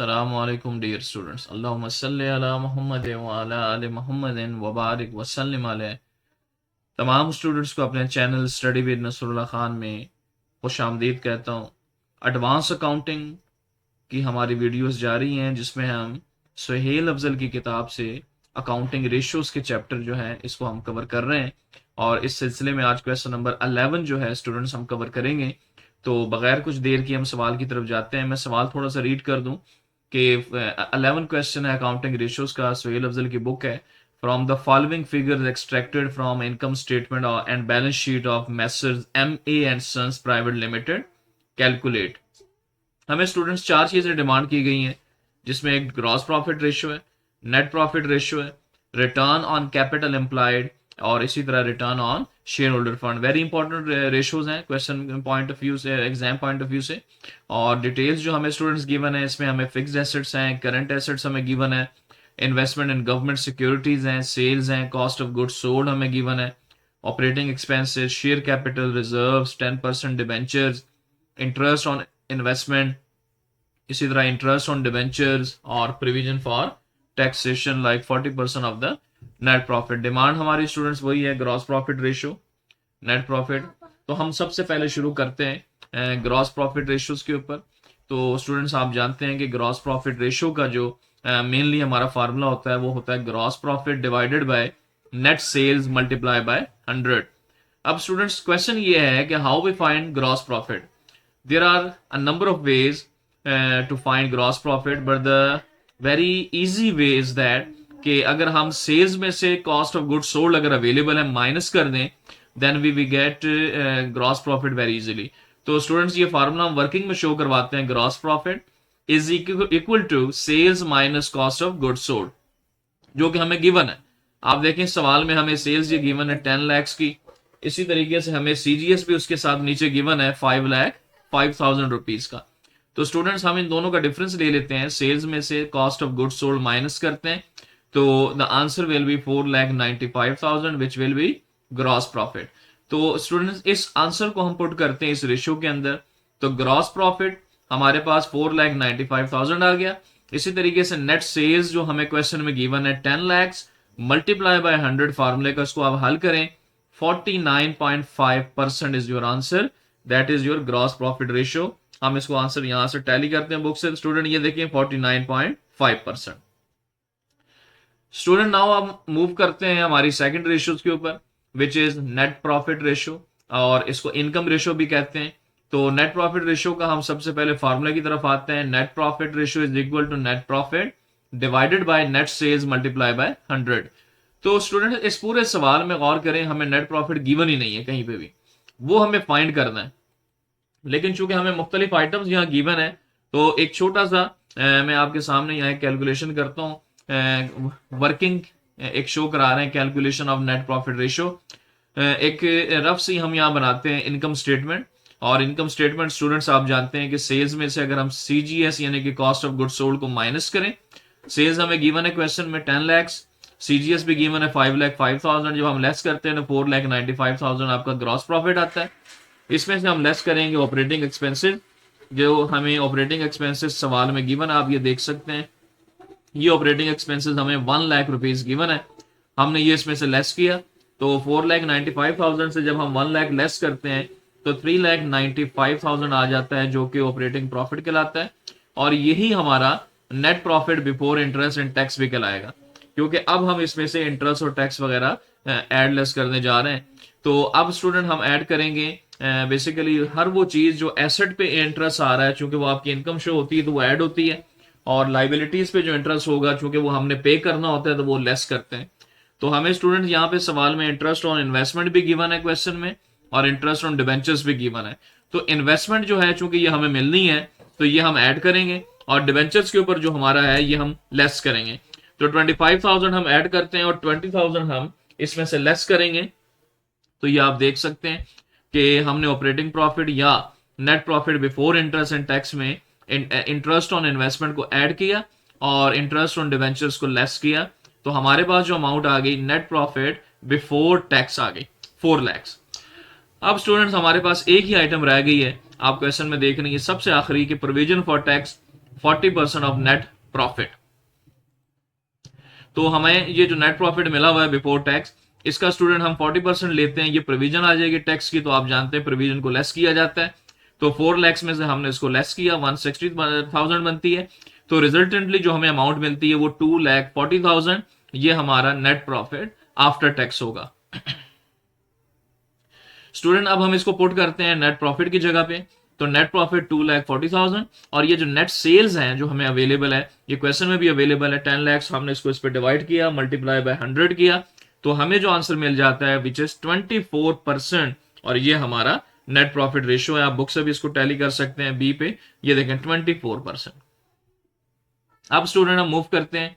Assalamualaikum dear students. Allahumma salli ala Muhammad wa ala ali Muhammadin wa barik wa sallim alayhi. तमाम students को अपने channel study with Nasrullah Khan में खुश आमदीद कहता हूँ। एडवांस अकाउंटिंग की हमारी वीडियोस जारी हैं जिसमें हम सुहेल अफजल की किताब से अकाउंटिंग रेशियोज के चैप्टर जो है इसको हम कवर कर रहे हैं और इस सिलसिले में आज क्वेश्चन नंबर 11 जो है स्टूडेंट्स हम कवर करेंगे। तो बगैर कुछ देर की हम सवाल की तरफ जाते हैं। मैं सवाल थोड़ा सा रीड कर दूं कि 11 क्वेश्चन है अकाउंटिंग रेशियोज का, सुहेल अफजल की बुक है। From the following figures extracted from income statement and balance sheet of messrs MA and sons private limited calculate. हमें स्टूडेंट्स चार चीजें डिमांड की गई हैं जिसमें एक ग्रॉस प्रॉफिट रेशियो है, नेट प्रॉफिट रेशियो है, रिटर्न ऑन कैपिटल एम्प्लॉयड और इसी तरह return on share holder fund. Very important ratios हैं क्वेश्चन पॉइंट ऑफ व्यू से, एग्जाम पॉइंट ऑफ व्यू से। और डिटेल्स जो हमें स्टूडेंट्स गिवन है इसमें हमें फिक्स्ड एसेट्स हैं, करंट एसेट्स हमें गिवन है, इन्वेस्टमेंट इन गवर्नमेंट सिक्योरिटीज हैं, सेल्स हैं, कॉस्ट ऑफ गुड्स सोल्ड हमें गिवन है, operating expenses, share capital, reserves, 10% debentures, interest on investment, इसी तरह इंटरेस्ट ऑन डिबेंचर्स और provision for taxation like 40% of the net profit. Demand हमारी students वही है, gross profit ratio, net profit. तो हम सबसे पहले शुरू करते हैं ग्रॉस प्रॉफिट रेशियोज के ऊपर। तो स्टूडेंट्स आप जानते हैं कि ग्रॉस प्रॉफिट रेशियो का जो मेनली हमारा फार्मूला होता है वो होता है gross profit divided by net sales multiply by 100। अब स्टूडेंट्स क्वेश्चन ये है कि how we find gross profit. There are a number of ways to find gross profit but the very easy way is that कि अगर हम sales में से cost of goods sold अगर अवेलेबल है माइनस कर दें then we get gross profit very easily. तो स्टूडेंट्स ये फार्मूला हम वर्किंग में शो करवाते हैं। Gross profit is equal to sales minus cost of goods sold, जो कि हमें गिवन है। आप देखें सवाल में हमें सेल्स ये गिवन है 10 लाख की, इसी तरीके से हमें CGS भी उसके साथ नीचे गिवन है 5,05,000 रुपीज का। तो स्टूडेंट्स हम इन दोनों का डिफरेंस ले लेते हैं, सेल्स में से cost of goods sold minus करते हैं तो the answer will be 4,95,000 which will be gross profit. तो स्टूडेंट्स इस आंसर को हम पुट करते हैं इस रेशियो के अंदर, तो ग्रॉस प्रॉफिट हमारे पास 4,95,000 आ गया। इसी तरीके से नेट सेल्स जो हमें क्वेश्चन में गिवन है 10 लाख मल्टीप्लाई बाय 100 फार्मूले का इसको आप हल करें 49.5% is your answer, that is your gross profit ratio. हम इसको आंसर यहां से टैली करते हैं बुक से। स्टूडेंट ये देखिए 49.5%। स्टूडेंट नाउ हम मूव करते हैं हमारी सेकंड रेशियोज के ऊपर which is net profit ratio और इसको इनकम रेशियो भी कहते हैं। तो नेट प्रॉफिट रेशियो का हम सबसे पहले फार्मूला की तरफ आते हैं। Net profit ratio is equal to net profit divided by net sales multiply by 100। तो स्टूडेंट इस पूरे सवाल में गौर करें, हमें नेट प्रॉफिट गिवन ही नहीं है कहीं पे भी, वो हमें फाइंड करना है। लेकिन चूंकि हमें मुख्तलिफ आइटम्स यहाँ गिवन है तो एक छोटा सा मैं आपके सामने यहाँ कैलकुलेशन करता हूँ। वर्किंग एक शो करा रहे हैं calculation of net profit ratio. एक रफ सी हम यहाँ बनाते हैं इनकम स्टेटमेंट, और इनकम स्टेटमेंट स्टूडेंट्स आप जानते हैं कि सेल्स में से अगर हम CGS यानी कि कॉस्ट ऑफ गुड्स सोल्ड को माइनस करें, सेल्स हमें गिवन है क्वेश्चन में 10 लाख, CGS भी गिवन है 5,05,000, जब हम लेस करते हैं तो 4,95,000 आपका ग्रॉस प्रॉफिट आता है। इसमें से हम लेस करेंगे ऑपरेटिंग एक्सपेंसेस, जो हमें ऑपरेटिंग एक्सपेंसेस सवाल में गिवन आप ये देख सकते हैं। ये ऑपरेटिंग एक्सपेंसेस हमें 1 लाख रुपीज गिवन है, हमने ये इसमें से लेस किया तो 4,95,000 से जब हम 1 लाख लेस करते हैं तो 3,95,000 आ जाता है जो कि ऑपरेटिंग प्रॉफिट कहलाता है। और यही हमारा net profit before interest and tax भी कहलाएगा, क्योंकि अब हम इसमें से इंटरेस्ट और टैक्स वगैरह एड लेस करने जा रहे हैं। तो अब स्टूडेंट हम ऐड करेंगे बेसिकली हर वो चीज जो एसेट पे इंटरेस्ट आ रहा है, चूंकि वो आपकी इनकम शो होती है तो वो ऐड होती है, और लाइबिलिटीज पे जो इंटरेस्ट होगा चूंकि वो हमने पे करना होता है तो वो लेस करते हैं। तो हमें स्टूडेंट यहाँ पे सवाल में इंटरेस्ट ऑन इन्वेस्टमेंट भी गिवन है क्वेश्चन में, और इंटरेस्ट ऑन डिबेंचर्स भी गिवन है। तो इन्वेस्टमेंट जो है चूंकि ये हमें मिलनी है तो ये हम ऐड करेंगे, और डिबेंचर्स के ऊपर जो हमारा है ये हम लेस करेंगे। तो 25,000 हम ऐड करते हैं और 20,000 हम इसमें से लेस करेंगे। तो ये आप देख सकते हैं कि हमने ऑपरेटिंग प्रॉफिट या net profit before interest and tax में इंटरेस्ट ऑन इन्वेस्टमेंट को ऐड किया और इंटरेस्ट ऑन डिवेंचर्स को लेस किया, तो हमारे पास जो अमाउंट आ गई नेट प्रॉफिट बिफोर टैक्स आ गई 4 लाख। अब स्टूडेंट्स हमारे पास एक ही आइटम रह गई है, आप क्वेश्चन में देख रहे हैं सबसे आखिरी की provision for tax 40% of net profit. तो हमें ये जो नेट प्रॉफिट मिला हुआ है बिफोर टैक्स, इसका स्टूडेंट हम 40% लेते हैं, ये प्रोविजन आ जाएगी टैक्स की, तो आप जानते हैं प्रोविजन को लेस किया जाता है। तो 4 लाख में से हमने इसको लेस किया, 160,000 बनती है। तो रिजल्टेंटली जो हमें अमाउंट मिलती है वो 2,40,000, ये हमारा नेट प्रॉफिट आफ्टर टैक्स होगा। स्टूडेंट अब हम इसको पुट करते हैं नेट प्रॉफिट की जगह पे, तो नेट प्रॉफिट 2,40,000, और ये जो नेट सेल्स हैं जो हमें अवेलेबल है, ये क्वेश्चन में भी अवेलेबल है 10 लाख, हमने इसको इस पर डिवाइड किया, मल्टीप्लाई बाय 100 किया, तो हमें जो आंसर मिल जाता है विच इज 24%, और ये हमारा नेट प्रॉफिट रेशियो है। आप बुक से भी इसको टैली कर सकते हैं बी पे, ये देखें 24%। अब स्टूडेंट हम मूव करते हैं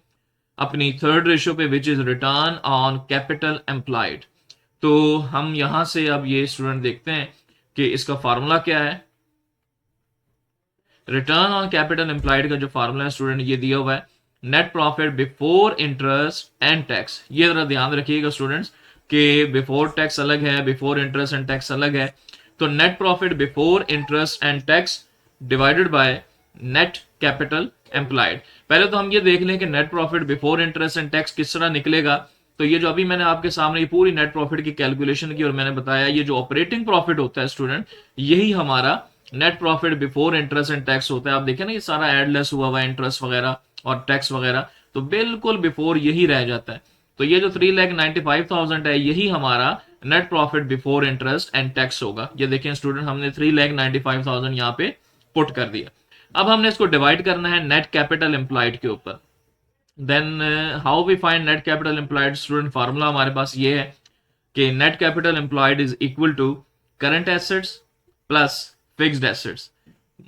अपनी थर्ड रेशियो पे which is return on capital employed. तो हम यहां से अब ये स्टूडेंट देखते हैं कि इसका फार्मूला क्या है। रिटर्न ऑन कैपिटल एम्प्लॉयड का जो फार्मूला है स्टूडेंट ये दिया हुआ है, net profit before interest and tax. ये जरा ध्यान रखिएगा स्टूडेंट्स कि बिफोर टैक्स अलग है, बिफोर इंटरेस्ट एंड टैक्स अलग है। तो net profit before interest and tax divided by net capital employed. पहले तो हम ये देख लें कि net profit before interest and tax किस तरह निकलेगा। तो ये जो अभी मैंने आपके सामने पूरी नेट प्रॉफिट की कैलकुलेशन की और मैंने बताया, ये जो ऑपरेटिंग प्रॉफिट होता है स्टूडेंट, यही हमारा net profit before interest and tax होता है। आप देखें ना ये सारा एडलेस हुआ हुआ है, इंटरेस्ट वगैरह और टैक्स वगैरह, तो बिल्कुल बिफोर यही रह जाता है। तो ये जो 3,95,000 है, यही हमारा net profit before interest and tax होगा। ये देखें स्टूडेंट, हमने 3,95,000 यहाँ पे पुट कर दिया। अब हमने इसको डिवाइड करना है नेट कैपिटल एम्प्लॉयड के ऊपर। Then how we find net capital employed student, formula हमारे पास ये है कि net capital employed is equal to current assets plus fixed assets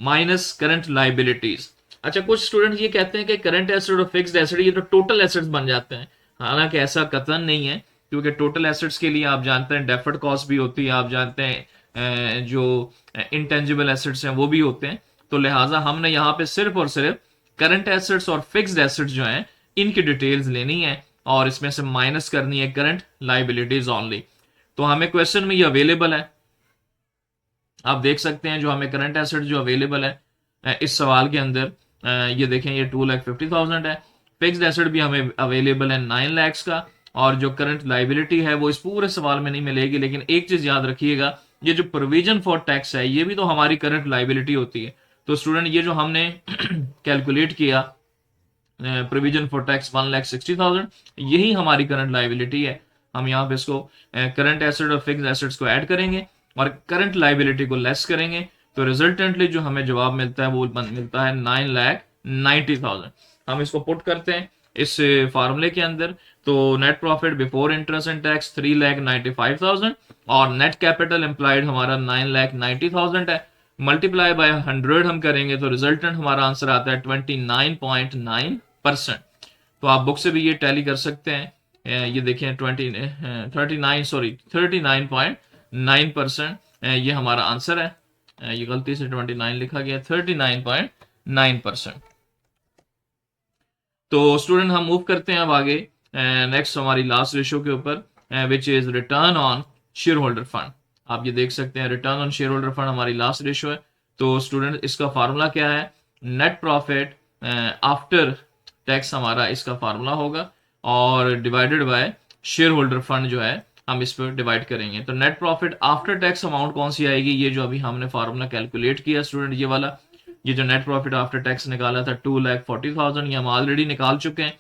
minus current liabilities. अच्छा, कुछ स्टूडेंट ये कहते हैं कि करंट एसेट और फिक्स्ड एसेट ये तो टोटल एसेट्स बन जाते हैं। हालांकि ऐसा कतन नहीं है, क्योंकि टोटल एसेट्स के लिए आप जानते हैं डेफर्ड कॉस्ट भी होती है, आप जानते हैं जो इंटेंजिबल एसेट्स हैं वो भी होते हैं। तो लिहाजा हमने यहाँ पे सिर्फ और सिर्फ करंट एसेट्स और फिक्स्ड एसेट्स जो हैं इनकी डिटेल्स लेनी है और इसमें से माइनस करनी है करंट लाइबिलिटीज ओनली। तो हमें क्वेश्चन में ये अवेलेबल है, आप देख सकते हैं जो हमें करंट एसेट जो अवेलेबल है इस सवाल के अंदर, ये देखें ये 2,50,000 है। फिक्स्ड एसेट भी हमें अवेलेबल है 9 लाख का, और जो करंट लाइबिलिटी है वो इस पूरे सवाल में नहीं मिलेगी। लेकिन एक चीज याद रखिएगा, ये जो प्रोविजन फॉर टैक्स है ये भी तो हमारी करंट लाइबिलिटी होती है। तो स्टूडेंट ये जो हमने कैलकुलेट किया प्रोविजन फॉर टैक्स 1,60,000, यही हमारी करंट लाइबिलिटी है। हम यहाँ पे इसको करंट एसेट और फिक्स्ड एसेट्स को ऐड करेंगे और करंट लाइबिलिटी को लेस करेंगे, तो रिजल्टेंटली जो हमें जवाब मिलता है वो मिलता है 9,90,000। हम इसको पुट करते हैं इस फार्मूले के अंदर, तो net profit before interest and tax 3,95,000 और नेट कैपिटल एम्प्लॉयड हमारा 9,90,000 है। मल्टीप्लाई बाय 100 हम करेंगे तो रिजल्टेंट हमारा आंसर आता है 29.9%। तो आप बुक से भी ये टैली कर सकते हैं, ये देखें 39.9% ये हमारा आंसर है। ये गलती से 29 लिखा गया, 39.9%। तो स्टूडेंट हम मूव करते हैं अब आगे नेक्स्ट हमारी लास्ट रेशियो के ऊपर which is return on share holder fund. आप ये देख सकते हैं return on share holder fund हमारी लास्ट रेशियो है। तो स्टूडेंट इसका फार्मूला क्या है, नेट प्रॉफिट आफ्टर टैक्स हमारा इसका फार्मूला होगा और divided by share holder fund जो है हम इस पर डिवाइड करेंगे। तो net profit after tax amount कौन सी आएगी, ये जो अभी हमने फार्मूला कैलकुलेट किया स्टूडेंट ये वाला, ये जो नेट प्रॉफिट आफ्टर टैक्स निकाला था 2,40,000, ये हम ऑलरेडी निकाल चुके हैं।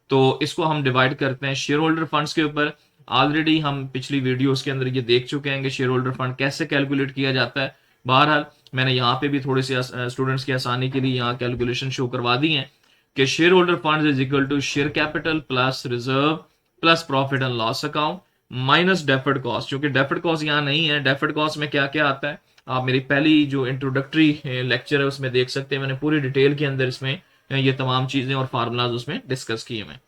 तो इसको हम डिवाइड करते हैं शेयर होल्डर फंड्स के ऊपर। ऑलरेडी हम पिछली वीडियोस के अंदर ये देख चुके हैं कि शेयर होल्डर फंड कैसे कैलकुलेट किया जाता है। बहरहाल मैंने यहाँ पे भी थोड़े से स्टूडेंट्स की आसानी के लिए यहाँ कैलकुलेशन शो करवा दी है कि share holder fund is equal to share capital plus reserve plus profit and loss account minus deferred cost. क्योंकि डेफर्ड कॉस्ट यहाँ नहीं है, डेफर्ड कॉस्ट में क्या क्या आता है आप मेरी पहली जो इंट्रोडक्टरी लेक्चर है उसमें देख सकते हैं, मैंने पूरी डिटेल के अंदर इसमें ये तमाम चीजें और फार्मूलाज उसमें डिस्कस किए मैं।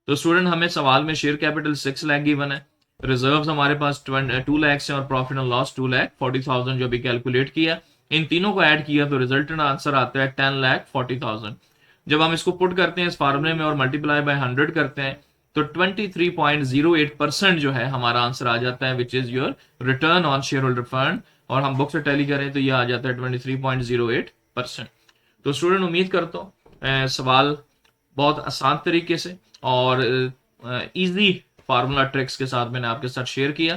तो स्टूडेंट हमें सवाल में शेयर कैपिटल 6 लाख गिवन है, रिजर्व्स हमारे पास 2 लाख से और प्रॉफिट एंड लॉस 2,40,000 जो भी कैलकुलेट किया, इन तीनों को ऐड किया तो रिजल्टेंट आंसर आता है 10,40,000। जब हम इसको पुट करते हैं इस फार्मूले में और मल्टीप्लाई बाय 100 करते हैं तो 23.08% जो है हमारा आंसर आ जाता है which is your return on share holder fund, और हम बुक से टैली करें तो ये आ जाता है 23.08%। तो स्टूडेंट उम्मीद करता हूँ सवाल बहुत आसान तरीके से और इजी फार्मूला ट्रिक्स के साथ मैंने आपके साथ शेयर किया।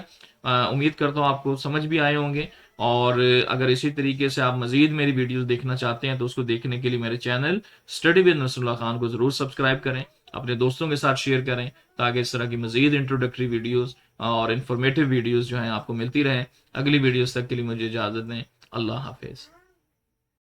उम्मीद करता हूँ आपको समझ भी आए होंगे। और अगर इसी तरीके से आप मजीद मेरी वीडियोस देखना चाहते हैं तो उसको देखने के लिए मेरे channel study with Nasrullah Khan को ज़रूर सब्सक्राइब करें, अपने दोस्तों के साथ शेयर करें, ताकि इस तरह की मजीद इंट्रोडक्टरी वीडियोस और इन्फॉर्मेटिव वीडियोस जो हैं आपको मिलती रहें। अगली वीडियोस तक के लिए मुझे इजाज़त दें। अल्लाह हाफिज़।